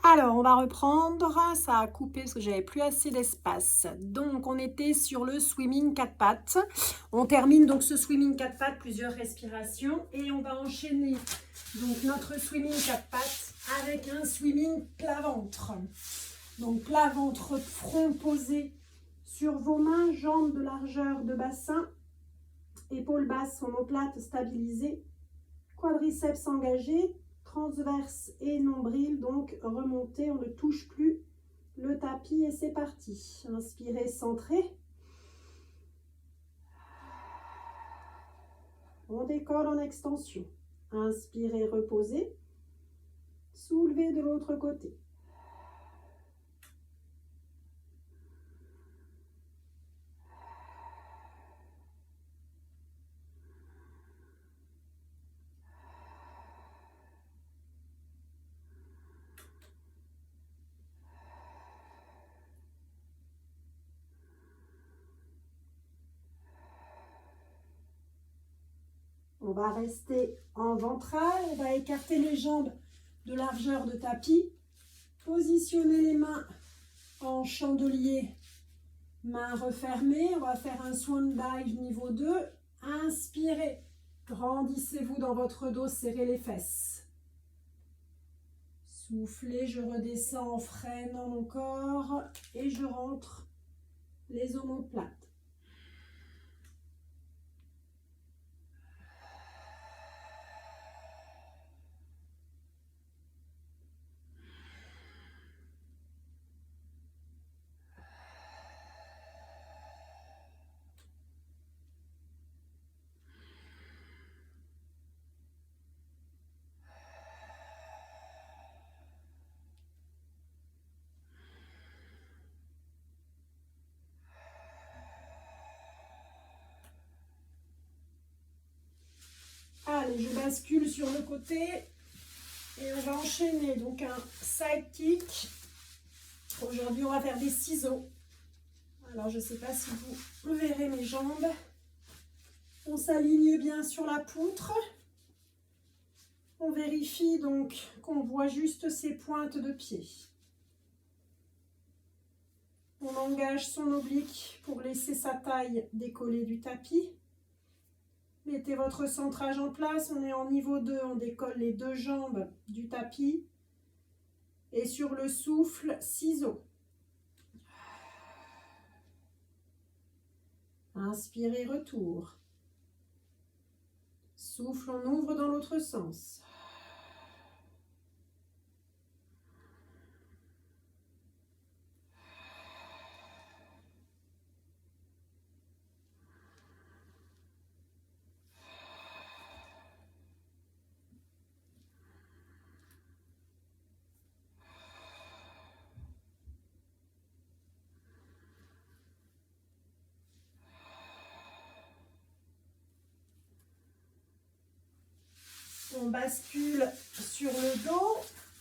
Alors, on va reprendre. Ça a coupé parce que j'avais plus assez d'espace. Donc, on était sur le swimming 4 pattes. On termine donc ce swimming 4 pattes, plusieurs respirations. Et on va enchaîner donc notre swimming 4 pattes avec un swimming plat-ventre. Donc, plat-ventre, front posé sur vos mains, jambes de largeur de bassin, épaules basses, omoplate stabilisées, quadriceps engagés, transverse et nombril, donc remontez, on ne touche plus le tapis et c'est parti. Inspirez, centré. On décolle en extension. Inspirez, reposez. Soulevez de l'autre côté. On va rester en ventral, on va écarter les jambes de largeur de tapis. Positionnez les mains en chandelier, mains refermées. On va faire un swan dive niveau 2. Inspirez, grandissez-vous dans votre dos, serrez les fesses. Soufflez, je redescends en freinant mon corps et je rentre les omoplates. Allez, je bascule sur le côté et on va enchaîner donc un side kick. Aujourd'hui, on va faire des ciseaux. Alors, je ne sais pas si vous verrez mes jambes. On s'aligne bien sur la poutre. On vérifie donc qu'on voit juste ses pointes de pied. On engage son oblique pour laisser sa taille décoller du tapis. Mettez votre centrage en place, on est en niveau 2, on décolle les deux jambes du tapis. Et sur le souffle, ciseaux. Inspirez, retour. Souffle, on ouvre dans l'autre sens. On bascule sur le dos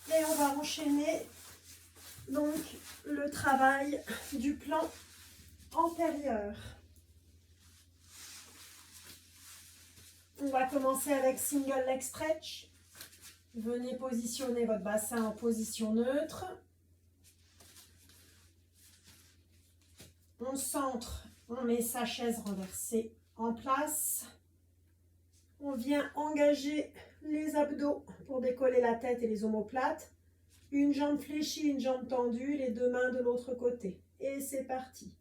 et on va enchaîner donc le travail du plan antérieur. On va commencer avec single leg stretch. Venez positionner votre bassin en position neutre. On centre, on met sa chaise renversée en place. On vient engager les abdos pour décoller la tête et les omoplates. Une jambe fléchie, une jambe tendue, les deux mains de l'autre côté. Et c'est parti.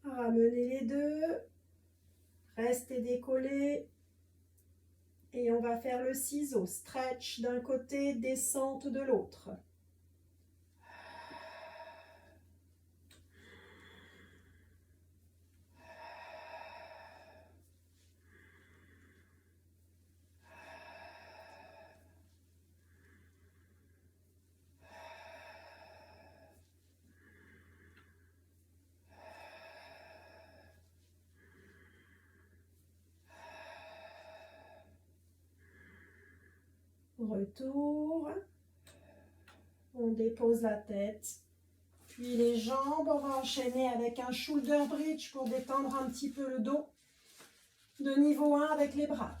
Ramenez les deux. Restez décollés. Et on va faire le ciseau. Stretch d'un côté, descente de l'autre. Retour. On dépose la tête. Puis les jambes, on va enchaîner avec un shoulder bridge pour détendre un petit peu le dos. De niveau 1 avec les bras.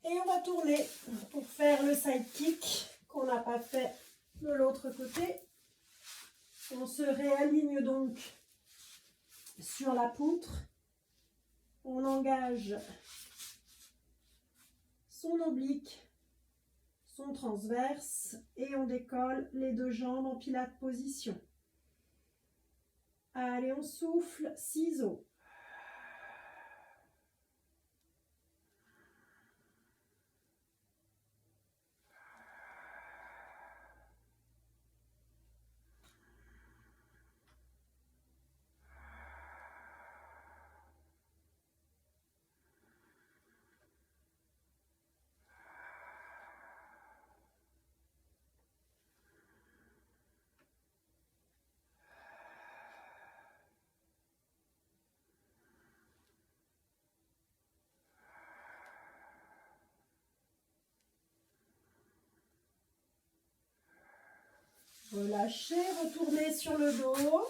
Et on va tourner pour faire le side kick qu'on n'a pas fait de l'autre côté. On se réaligne donc sur la poutre. On engage son oblique, son transverse et on décolle les deux jambes en pilates position. Allez, on souffle, ciseaux. Relâchez, retournez sur le dos.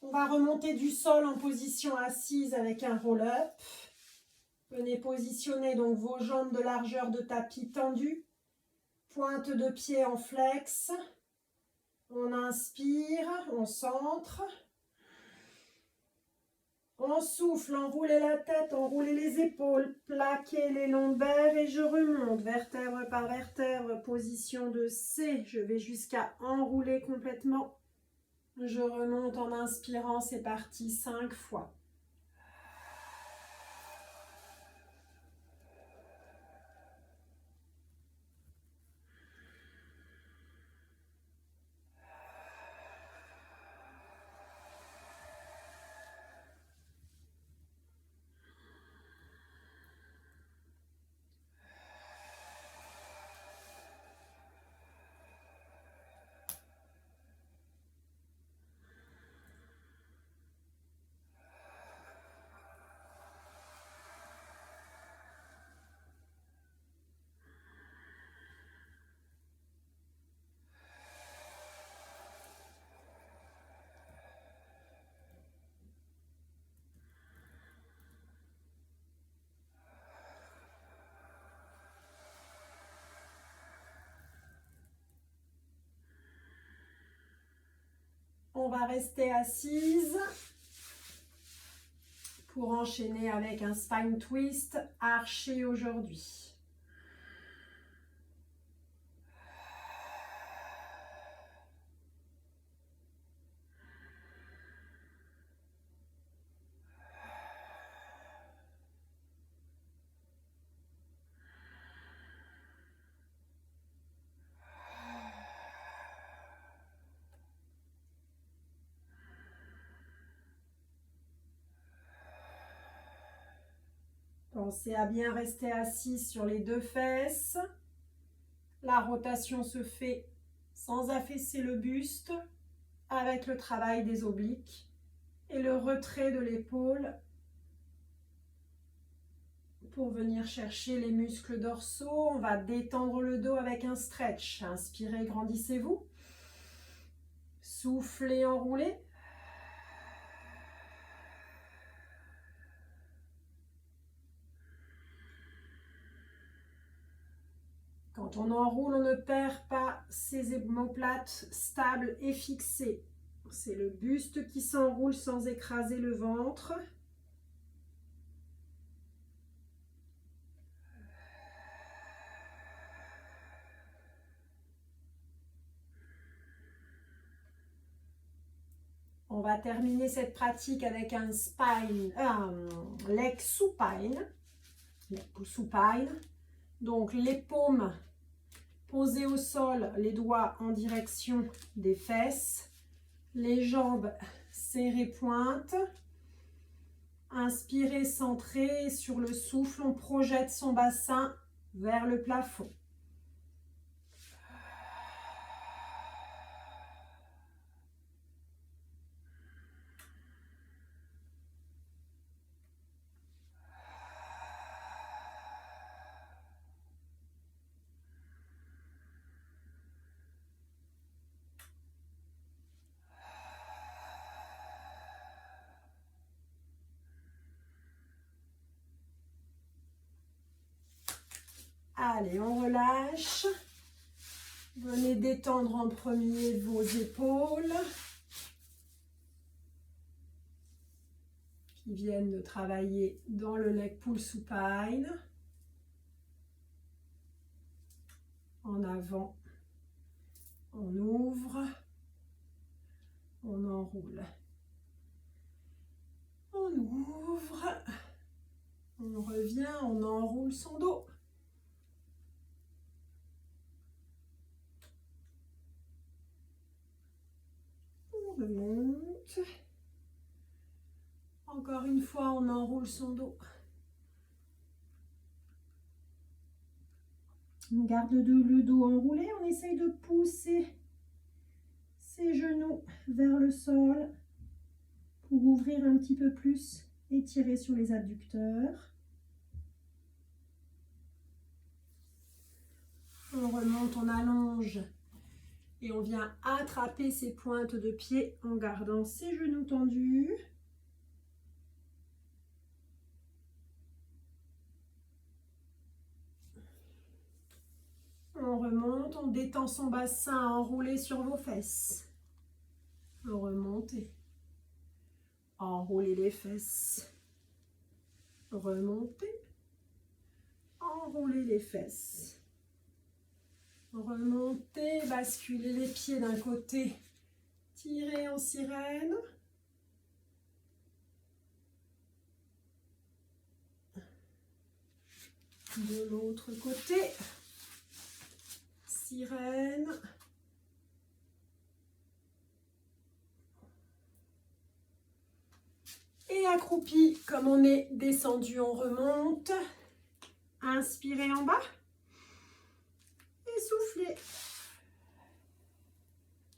On va remonter du sol en position assise avec un roll-up. Venez positionner donc vos jambes de largeur de tapis tendues. Pointe de pied en flex. On inspire, on centre. On souffle, enroulez la tête, enroulez les épaules, plaquez les lombaires et je remonte vertèbre par vertèbre, position de C. Je vais jusqu'à enrouler complètement. Je remonte en inspirant, c'est parti 5 fois. On va rester assise pour enchaîner avec un spine twist arché aujourd'hui. Pensez à bien rester assis sur les deux fesses. La rotation se fait sans affaisser le buste, avec le travail des obliques et le retrait de l'épaule pour venir chercher les muscles dorsaux. On va détendre le dos avec un stretch. Inspirez, grandissez-vous. Soufflez, enroulez. Quand on enroule, on ne perd pas ses omoplates stables et fixées. C'est le buste qui s'enroule sans écraser le ventre. On va terminer cette pratique avec un leg supine. Donc les paumes posées au sol, les doigts en direction des fesses, les jambes serrées pointe. Inspirez, centré sur le souffle, on projette son bassin vers le plafond. Allez, on relâche. Venez détendre en premier vos épaules qui viennent de travailler dans le leg pull supine. En avant, on ouvre, on enroule. On ouvre, on revient, on enroule son dos. On remonte. Encore une fois, on enroule son dos. On garde le dos enroulé, on essaye de pousser ses genoux vers le sol pour ouvrir un petit peu plus et tirer sur les adducteurs. On remonte, on allonge et on vient attraper ses pointes de pied en gardant ses genoux tendus. On remonte, on détend son bassin enroulé sur vos fesses. Remontez. Enroulez les fesses. Remontez. Enroulez les fesses. Remontez, basculez les pieds d'un côté. Tirez en sirène. De l'autre côté. Sirène. Et accroupi, comme on est descendu, on remonte. Inspirez en bas. Et soufflez.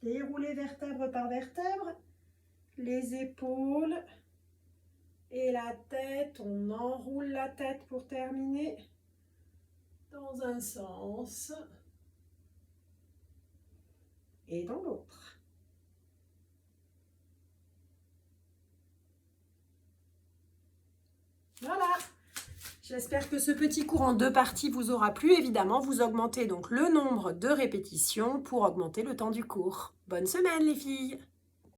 Déroulez vertèbre par vertèbre. Les épaules. Et la tête. On enroule la tête pour terminer. Dans un sens. Et dans l'autre. Voilà. J'espère que ce petit cours en 2 parties vous aura plu. Évidemment, vous augmentez donc le nombre de répétitions pour augmenter le temps du cours. Bonne semaine les filles!